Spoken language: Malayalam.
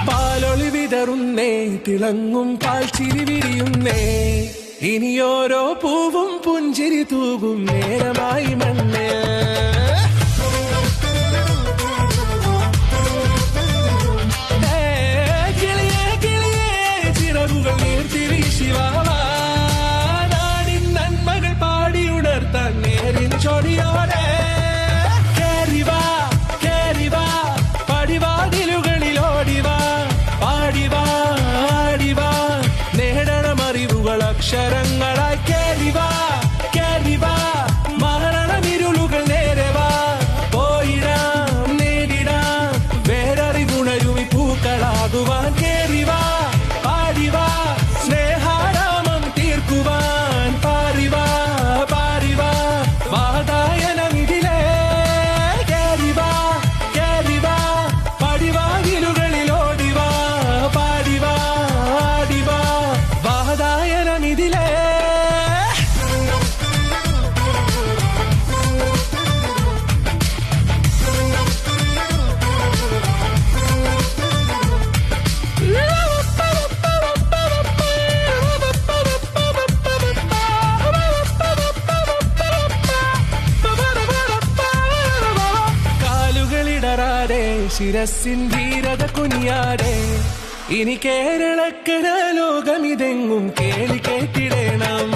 പാലൊളി വിതറുന്നേ, തിളങ്ങും പാൽച്ചിരി വിരിയുന്നേ, ഇനിയോരോ പൂവും പുഞ്ചിരി തൂകും നേരമായി മണ്ണേ. കിളിയേ കിളിയേ ചിറകുകൾ നീർത്തിരി ശിവാവാ, നാടിൻ നന്മകൾ പാടിയുണർത്താൻ നേരിൻ ചൊടിയോടെ. കേറിവാ കേറിവാ പടിവാതിലുകളിൽ ഓടിവാ, പാടിവാ ആടിവാ നേടണം അറിവുകൾ അക്ഷരങ്ങളായി. കേറിവാ കേറിവാ മരണമിരുളുകൾ നേരവാ, പോയിടാം നേടിടാം വേററിവുണരുമി പൂക്കളാകുവാൻ. കേറിവാ പാടിവാ സ്നേഹാരാമം തീർക്കുവാൻ, പാറിവാ പാറിവാ വാതായനമിതിലേ. കേറിവാ കേറിവാ പടിവാതിലുകളിൽ ഓടിവാ, പാടിവാ ആടിവാ വാതായനമിതിലേ. കാലുകളിടറാതെ ശിരസിൻ ധീരത കുനിയാതെ, ഇനി കേരളക്കര ലോകമിതെങ്ങും കേളി കേട്ടിടണം.